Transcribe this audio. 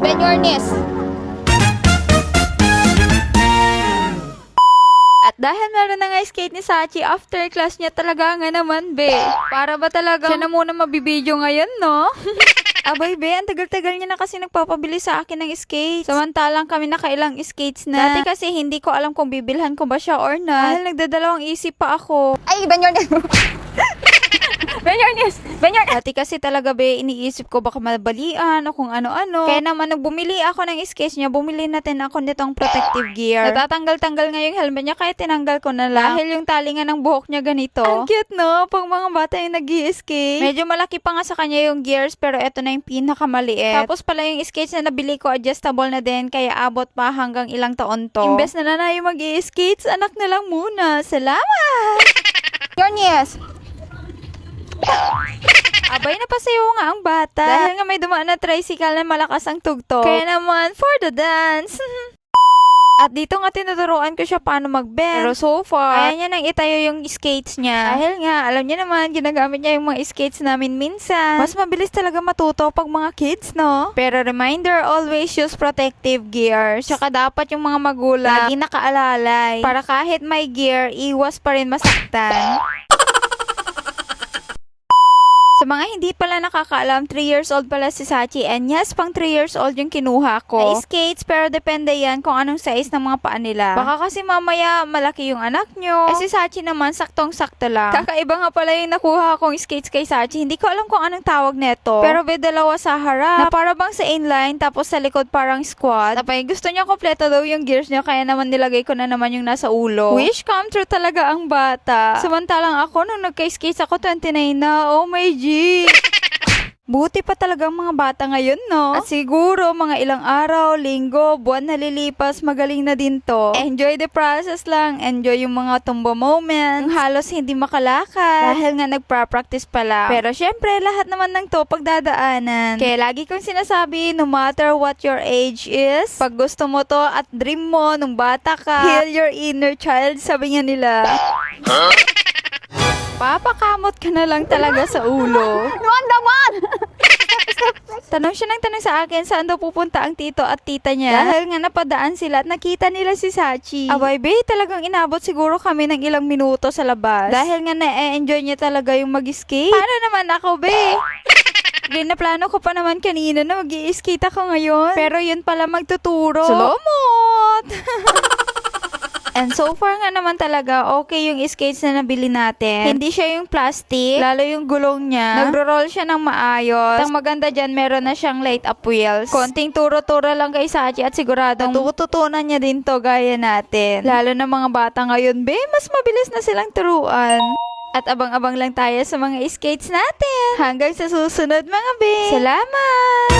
Bend your knees. At dahil meron na nga skate ni Sachi, after class niya talaga nga naman, be. Para ba talaga siya na muna mabibidyo ngayon, no? Abay, be, ang tagal-tagal niya na kasi nagpapabili sa akin ng skates. Samantalang kami nakailang skates na. Dati kasi hindi ko alam kung bibilhan ko ba siya or not. Dahil nagdadalawang isip pa ako. Ay, bend your knees. Bend your knees. Bend your knees. Dati kasi talaga, be, iniisip ko baka mabalian o kung ano-ano. Kaya naman, nung bumili ako ng skates niya, bumili natin ako nitong protective gear. Natatanggal-tanggal nga yung helmet niya, kaya tinanggal ko na lang. Dahil yung talingan ng buhok niya ganito. Ang cute, no? Pag mga bata yung nag-i-skate. Medyo malaki pa nga sa kanya yung gears, pero eto na yung pinakamaliit. Tapos pala yung skates na nabili ko, adjustable na din, kaya abot pa hanggang ilang taon to. Imbes na nanay yung mag-i-skates, anak na lang muna. Salamat! Your knees. Abay, napasayo nga ang bata. Dahil nga may dumaan na tricycle na malakas ang tugtog. Kaya naman, for the dance. At dito nga tinuturuan ko siya paano mag-bend. Pero so far, kaya niya nang itayo yung skates niya. Dahil nga, alam niya naman, ginagamit niya yung mga skates namin minsan. Mas mabilis talaga matuto pag mga kids, no? Pero reminder, always use protective gears. Tsaka dapat yung mga magulang lagi nakaalalay. Para kahit may gear, iwas pa rin masaktan. Sa mga hindi pala nakakaalam, 3 years old pala si Sachi, and yes, pang 3 years old yung kinuha ko. Na skates, pero depende yan kung anong size ng mga paa nila. Baka kasi mamaya malaki yung anak nyo. Si Sachi naman, saktong-sakto lang. Kakaiba nga pala yung nakuha kong skates kay Sachi. Hindi ko alam kung anong tawag neto. Pero may dalawa sa harap, na para bang sa inline, tapos sa likod parang squat. Tapos gusto niya kompleto daw yung gears niya, kaya naman nilagay ko na naman yung nasa ulo. Wish come true talaga ang bata. Samantalang ako, nung nagka-skates ako, 29 na. Oh my G. Buti pa talagang mga bata ngayon, no? At siguro, mga ilang araw, linggo, buwan na lilipas, magaling na din to. Enjoy the process lang. Enjoy yung mga tumbo moments. Yung halos hindi makalakad. Dahil nga nagpa-practice pa lang. Pero syempre, lahat naman ng to pagdadaanan. Kaya lagi kong sinasabi, no matter what your age is, pag gusto mo to at dream mo nung bata ka, heal your inner child, sabi nga nila. Huh? Papakamot ka na lang talaga sa ulo. Nuan naman! Tanong siya ng tanong sa akin saan daw pupunta ang tito at tita niya. Dahil nga napadaan sila at nakita nila si Sachi. Abay, be, talagang inabot siguro kami ng ilang minuto sa labas. Dahil nga na-enjoy niya talaga yung mag-skate. Paano naman ako, be? Plano ko pa naman kanina na mag-i-skate ako ngayon. Pero yun pala magtuturo. Salomot! And so far nga naman talaga, okay yung skates na nabili natin. Hindi siya yung plastic, lalo yung gulong niya. Nagro-roll siya ng maayos. Ang maganda dyan, meron na siyang light up wheels. Konting turo-turo lang kay Sachi at siguradong tututunan niya din to gaya natin. Lalo na mga bata ngayon, be, mas mabilis na silang turuan. At abang-abang lang tayo sa mga skates natin. Hanggang sa susunod mga be. Salamat!